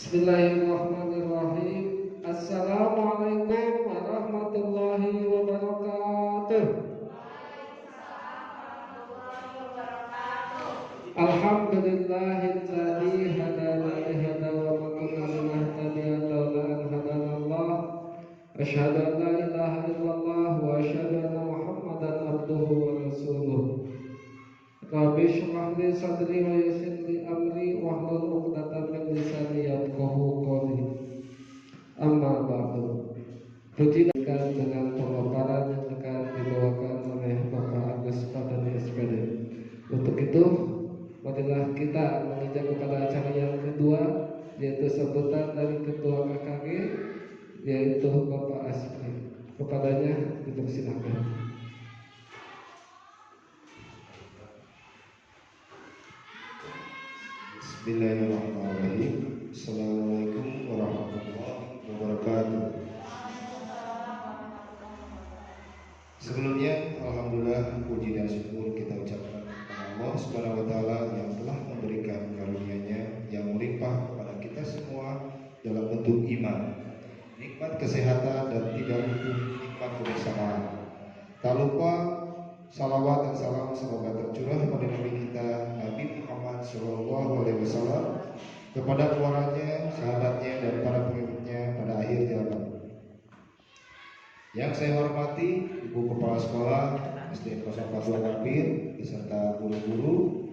Bismillahirrahmanirrahim. Assalamualaikum warahmatullahi wabarakatuh. Alhamdulillahilladzi hadana li hada wa ma kunna linahtadiya laula an hadanallah. Asyhadu an la ilaha illallah wa asyhadu anna Muhammadan abduhu wa rasuluh. Rabbi shrah li sadri wa yassir li amri wahlul 'uqdatam min lisani yafqahu qawli. Amma ba'du. Puji dengan pemaparan yang akan dibawakan oleh Bapak Agus Padani SPD. Untuk itu, marilah kita menginjak kepada acara yang kedua, yaitu sambutan dari Ketua KKG, yaitu Bapak Asri. Kepadanya dipersilakan. Bismillahirrahmanirrahim. Assalamualaikum warahmatullahi wabarakatuh. Sebelumnya, alhamdulillah, puji dan syukur kita ucapkan kepada Allah Subhanahu wa taala yang telah memberikan karunia-Nya yang melimpah kepada kita semua dalam bentuk iman, nikmat kesehatan dan tidak lupa nikmat kebersamaan. Tak lupa salawat dan salam semoga tercurah pada Nabi kita Nabi Muhammad SAW, kepada keluarganya, sahabatnya, dan para pengikutnya pada akhir zaman. Yang saya hormati Ibu Kepala Sekolah SD 042 Kapir beserta guru-guru,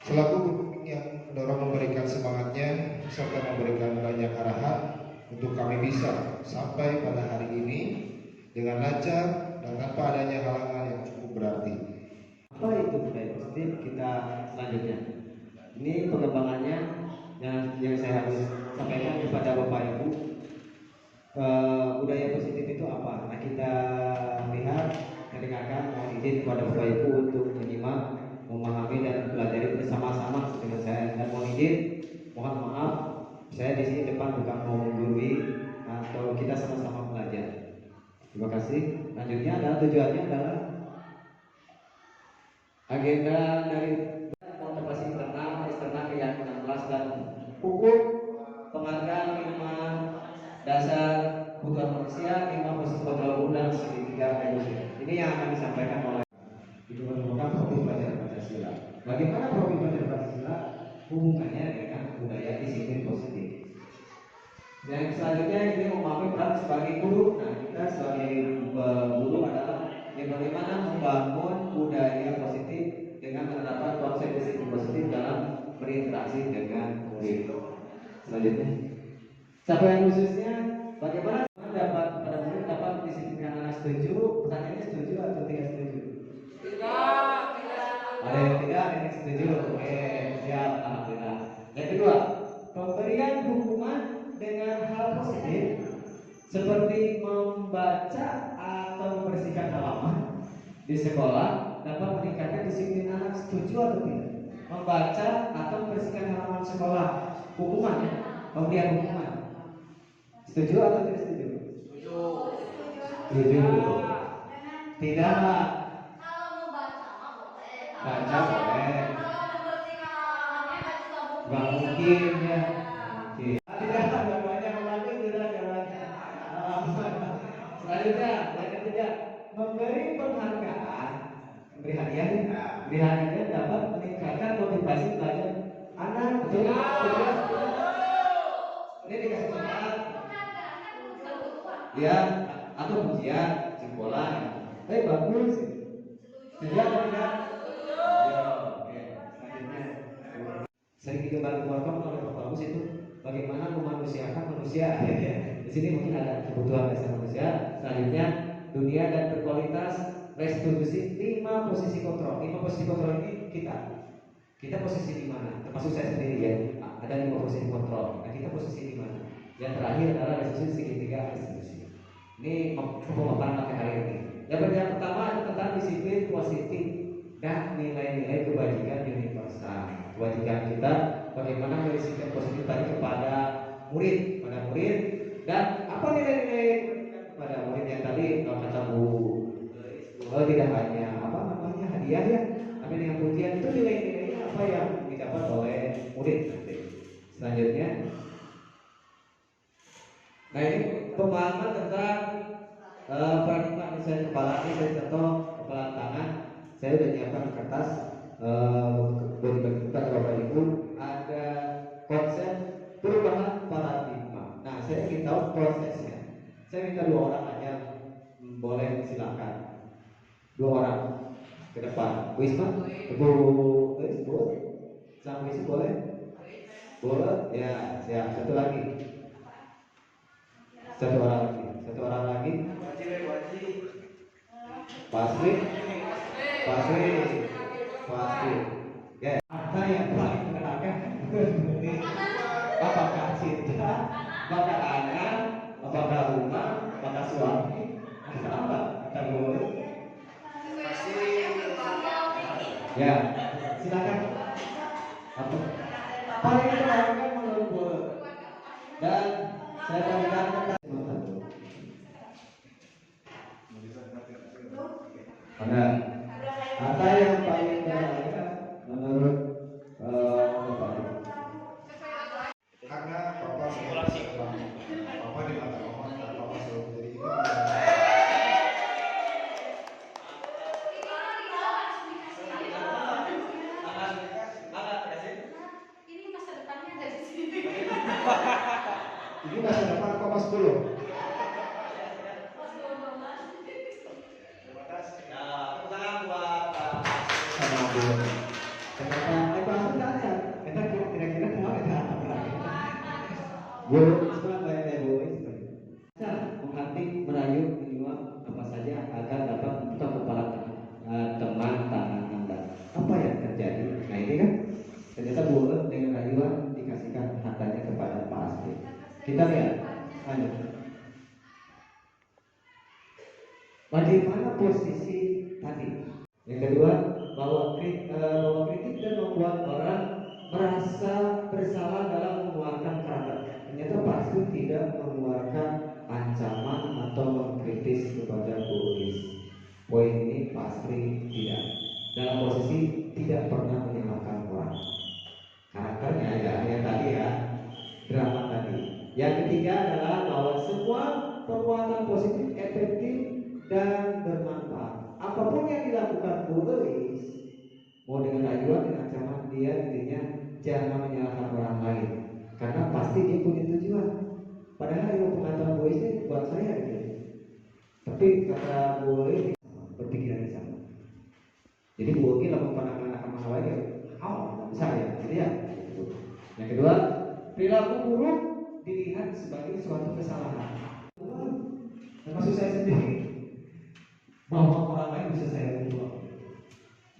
selaku pembimbing yang mendorong memberikan semangatnya serta memberikan banyak arahan untuk kami bisa sampai pada hari ini dengan lancar dan tanpa adanya halangan yang cukup berarti. Apa itu budaya positif? Kita selanjutnya. Ini pengembangannya yang saya harus sampaikan kepada Bapak Ibu. Budaya positif itu apa? Nah, kita lihat, dengarkan, mohon izin kepada Bapak Ibu untuk menyimak, memahami dan belajar bersama-sama dengan saya. Dan mohon izin, mohon maaf, saya di sini depan bukan mau menggurui atau kita sama-sama belajar. Terima kasih. Lanjutnya adalah tujuannya adalah agenda dari motivasi internal, eksternal, keyakinan kelas dan hukum penghargaan 5 dasar kebutuhan manusia, 5 posisi kontrol dan segitiga evolusi. Ini yang akan disampaikan oleh Ibu merupakan profil pelajaran Pancasila. Bagaimana profil pelajaran Pancasila hubungannya dengan budaya disiplin positif? Dan selanjutnya ini memahami peran sebagai guru. Nah, kita sebagai guru adalah bagaimana membangun budaya positif dengan menerapkan konsep disiplin positif dalam berinteraksi dengan murid. Selanjutnya, capaian khususnya bagaimana dapat pada murid dapat mendisiplinkan anak setuju? Pertanyaannya setuju atau tidak setuju? Tidak. Ada yang tidak, ada yang setuju. Oke, siap, alhamdulillah. Yang kedua, pemberian hukuman dengan hal positif seperti membaca atau membersihkan halaman di sekolah dapat meningkatkan disiplin anak. Setuju atau tidak? Membaca atau membersihkan halaman sekolah, hukumannya, pemberian hukuman. Setuju atau tidak setuju? Setuju. Tidak. Baca boleh. Gak mungkin ya. Selanjutnya, yang ketiga, memberi penghargaan, memberi hadiah dapat meningkatkan motivasi belajar anak. Ini dikasih semangat, ya, atau pujian, jempolan. Bagus. Setuju atau tidak? Oke. Selanjutnya, sering digembar-gemborkan oleh Bapak Bagus itu bagaimana memanusiakan manusia. Di sini mungkin ada kebutuhan dasar manusia. Selanjutnya, dunia dan berkualitas restitusi 5 posisi kontrol. 5 posisi kontrol ini kita posisi di mana? Termasuk saya sendiri ya. Ada 5 posisi kontrol. Nah, kita posisi di mana? Yang terakhir adalah restitusi segitiga restitusi. Ini pemaparan pakai hari ini. Yang pertama tentang disiplin positif dan nilai-nilai kebajikan universal. Kewajiban kita bagaimana mendisiplin positif tadi kepada murid, dan apa nilai-nilai kepada murid yang tadi kalau kata Bu tidak hanya hadiah ya, tapi dengan pujian itu nilai-nilainya apa yang didapat oleh murid nanti. Selanjutnya, nah ini pemahaman tentang paradigma. Misalnya kepala ini saya contoh kepala tangan, saya udah nyiapkan kertas buat dibagi kepada Bapak Ibu. Ada konsep perubahan paradigma. Nah, saya ingin tahu prosesnya. Saya minta 2 orang aja, boleh silakan. 2 orang ke depan. Bu Isma, Bu sama Bu Isma boleh? Boleh? Ya, siap. Satu lagi. Satu orang lagi. Pasri. Ya, ada yang paling mengenalkan apakah cinta, apakah anak, apakah rumah, apakah suami, apa? Kita boleh. Ya, silakan. Apa? Paling mengenalkan menurut boleh. Dan saya berikan ada yang paling berharga menurut Bapak? Karena Bapak Bapak di mata Allah, Bapak selalu menjadi imam. Ini masa depan kok Mas belum? Menghatik, merayu, menyuap apa saja agar dapat membuka kepala teman tangan Anda. Apa yang terjadi? Nah ini kan ternyata boleh dengan rayuan dikasihkan hartanya kepada Pak Asri. Kita lihat, lanjut. Bagaimana posisi tadi? Yang kedua, bahwa kritik dan membuat orang merasa bersalah dalam mengeluarkan kata. Ternyata Pak Asri tidak mengeluarkan ancaman atau mengkritis kepada Bu Ulis. Poin ini Pak Asri tidak. Dalam posisi tidak pernah menyalahkan orang. Karakternya ya, yang tadi ya, drama tadi. Yang ketiga adalah bahwa semua perbuatan positif efektif dan bermanfaat. Apapun yang dilakukan Bu Ulis, mau dengan rayuan, dengan ancaman, dia intinya jangan menyalahkan orang lain, karena pasti dia punya tujuan. Padahal yang pengetahuan Bu Ulis ini buat saya gitu. Tapi kata Bu Ulis berpikiran sama. Jadi Bu Ulis lalu pandangan akan masalah ya, bisa ya, jadi ya. Yang kedua, perilaku buruk dilihat sebagai suatu kesalahan. Termasuk saya sendiri, bahwa orang lain bisa saya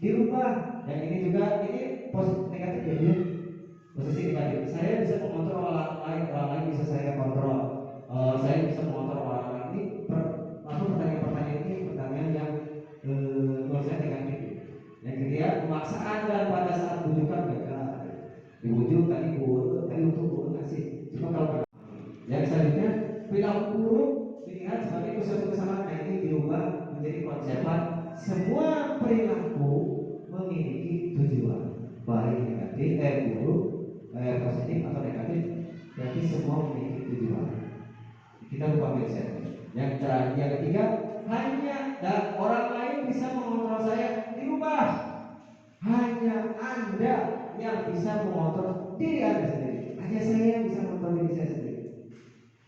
dirubah. Yang ini juga ini positif negatif ya. Posisi negatif. Saya bisa mengontrol orang lain bisa saya kontrol. Saya bisa mengontrol orang lain. Ini pertanyaan ini pertanyaan yang menurut saya negatif. Yang ketiga, pemaksaan dan pada saat bujukan gagal. Dibujuk tadi untuk ngasih. Cuma kalau yang selanjutnya, perilaku buruk dilihat sebagai suatu kesalahan. Nah ini diubah menjadi konsepan semua perilaku memiliki tujuan, baik negatif, buruk, positif atau negatif. Berarti semua memiliki tujuan. Kita lupa mindset. Yang ketiga, hanya dan orang lain bisa mengontrol saya, dirubah. Hanya Anda yang bisa mengontrol diri Anda sendiri. Hanya saya yang bisa mengontrol diri saya sendiri.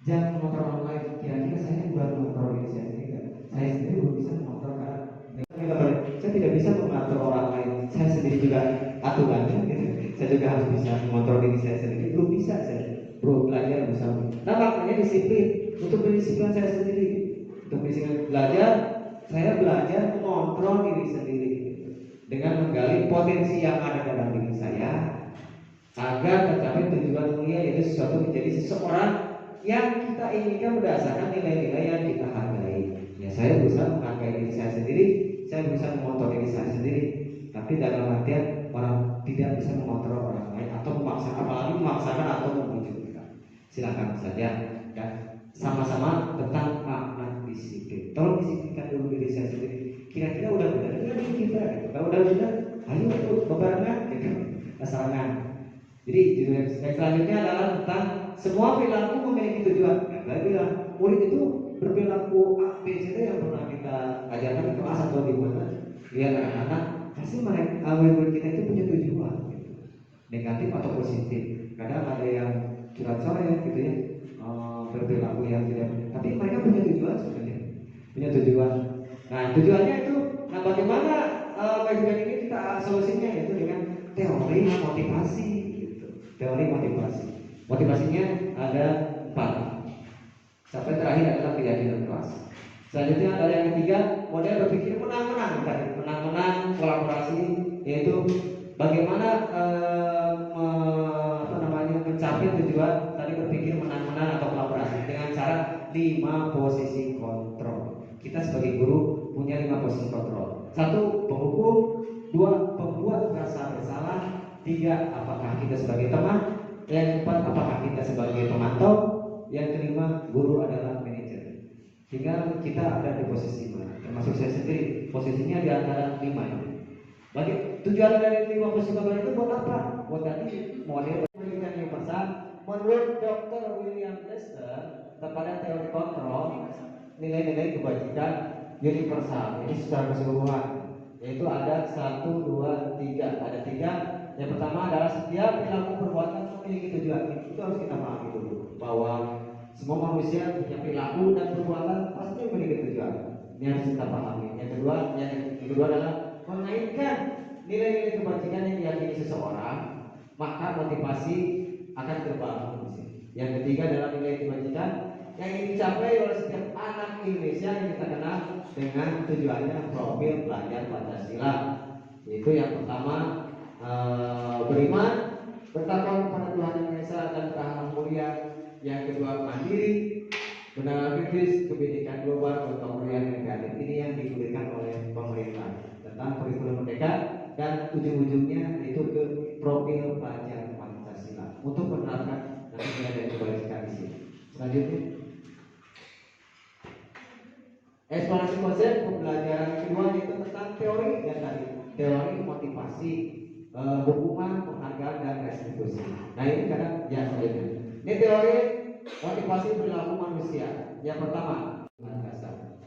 Jangan mengontrol orang lain. Kira-kira saya bukan mengontrol diri saya sendiri kan? Saya sendiri belum bisa mengontrol karena saya tidak bisa mengatur orang lain. Saya sendiri juga aturannya gitu. Saya juga harus bisa mengontrol diri saya sendiri. Belum bisa saya. Belum belajar bersama. Nah makanya disiplin. Untuk berdisiplin saya sendiri. Untuk berdisiplin belajar, saya belajar mengontrol diri sendiri dengan menggali potensi yang ada dalam diri saya agar tercapai tujuan mulia, yaitu sesuatu menjadi seseorang yang kita inginkan berdasarkan nilai-nilai yang kita hargai. Ya, saya berusaha menghargai diri saya sendiri, saya berusaha mengontrol diri saya sendiri. Tapi dalam artian orang tidak bisa mengontrol orang lain atau memaksakan, apalagi memaksakan atau membujuk. Silakan saja. Dan sama-sama tentang makna disiplin. Tolong disiplinkan dulu diri saya sendiri. Kira-kira udah benar diri kita. Kalau udah benar, ayo ikut bebarengan, gitu. Asalkan Jadi judul yang selanjutnya adalah tentang semua perilaku memiliki tujuan. Nah, saya bilang murid itu berperilaku A, B, C, D yang pernah kita ajarkan itu A atau di mana. Lihat anak-anak, pasti mereka murid kita itu punya tujuan, gitu. Negatif atau positif. Kadang ada yang curhat sore gitu ya, berperilaku yang tidak, tapi mereka punya tujuan sebenarnya, punya tujuan. Nah tujuannya itu, nah bagaimana tujuan ini kita solusinya yaitu dengan teori motivasi, gitu. Teori motivasi. Motivasinya ada 4. Sampai terakhir adalah keyakinan kelas. Selanjutnya ada yang ketiga, model berpikir menang-menang tadi, menang-menang kolaborasi, yaitu bagaimana mencapai tujuan tadi berpikir menang-menang atau kolaborasi dengan cara 5 posisi kontrol. Kita sebagai guru punya 5 posisi kontrol. 1, penghukum. 2, pembuat merasa bersalah. 3, apakah kita sebagai teman. Yang 4, apakah kita sebagai pemantau. Yang kelima, guru adalah manajer. Tinggal kita ada di posisi mana. Termasuk saya sendiri, posisinya di antara 5 ini. Bagi tujuan dari 5 posisi kontrol itu buat apa? Buat tadi model pendidikan universal. Menurut Dr. William Lester, kepada teori kontrol nilai-nilai kebajikan universal, ini secara keseluruhan, yaitu ada 1, 2, 3. Ada 3. Yang pertama adalah setiap perilaku perbuatan memiliki tujuan. Itu harus kita pahami dulu bahwa semua manusia punya perilaku dan perbuatan pasti memiliki tujuan. Ini harus kita pahami. Yang kedua adalah mengaitkan nilai-nilai kebajikan yang diyakini seseorang, maka motivasi akan terbangun di sini. Yang ketiga adalah nilai kebajikan yang ingin dicapai oleh setiap anak Indonesia yang kita kenal dengan tujuannya profil pelajar Pancasila. Yaitu yang pertama beriman, bertakwa kepada Tuhan Yang Maha Esa dan beragama mulia. Yang kedua mandiri, benar kritis, kebinekaan global, kemudian negatif. Ini yang digulirkan oleh pemerintah tentang kurikulum merdeka, dan ujung-ujungnya itu ke profil pelajar Pancasila untuk menerapkan nilai dan kebajikan di sini. Selanjutnya, eksplorasi konsep pembelajaran kedua yaitu tentang teori dan tadi teori motivasi, hukuman, penghargaan dan restitusi. Nah ini kadang ya selanjutnya. Ini teori motivasi perilaku manusia. Yang pertama, dasar.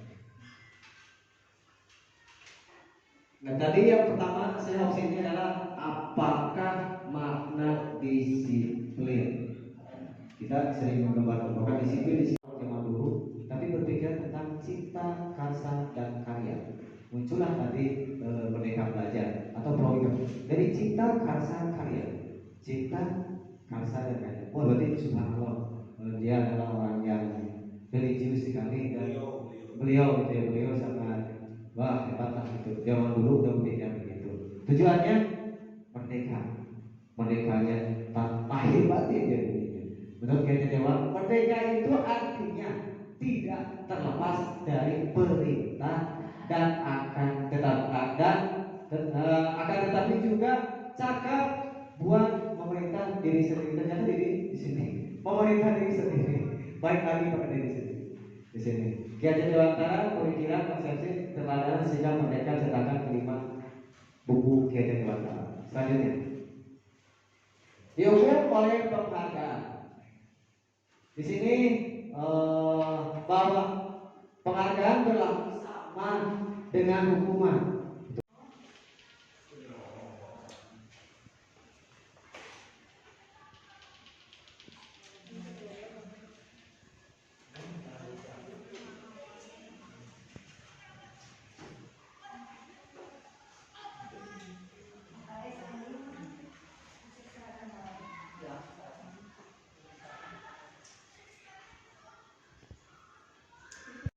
Nah tadi yang pertama saya opsinya adalah apakah makna disiplin. Kita sering menggambarkan disiplin di zaman dulu, tapi berpikir tentang cipta, karsa dan karya. Muncullah tadi Merdeka Belajar atau program. Jadi cipta, karsa, karya. Cipta, karsa dan karya. Oh berarti subhanallah, dia adalah orang yang religius sekali dan beliau sangat wah hebat lah gitu. Zaman dulu udah berpikir begitu. Tujuannya merdeka, merdekanya lahir batin dia begitu. Menurut Kiai Dewa, merdeka itu artinya tidak terlepas dari perintah dan akan tetapi juga cakap buat memerintah diri sendiri. Ternyata diri di sini, pemerintah diri sendiri. Baik lagi pada diri sendiri di sini. Kiai Dewantara pemikiran konsepsi keteladanan sehingga merdeka cetakan kelima buku Kiai Dewantara. Selanjutnya, dihukum oleh penghargaan. Di sini bahwa penghargaan berlaku sama dengan hukuman.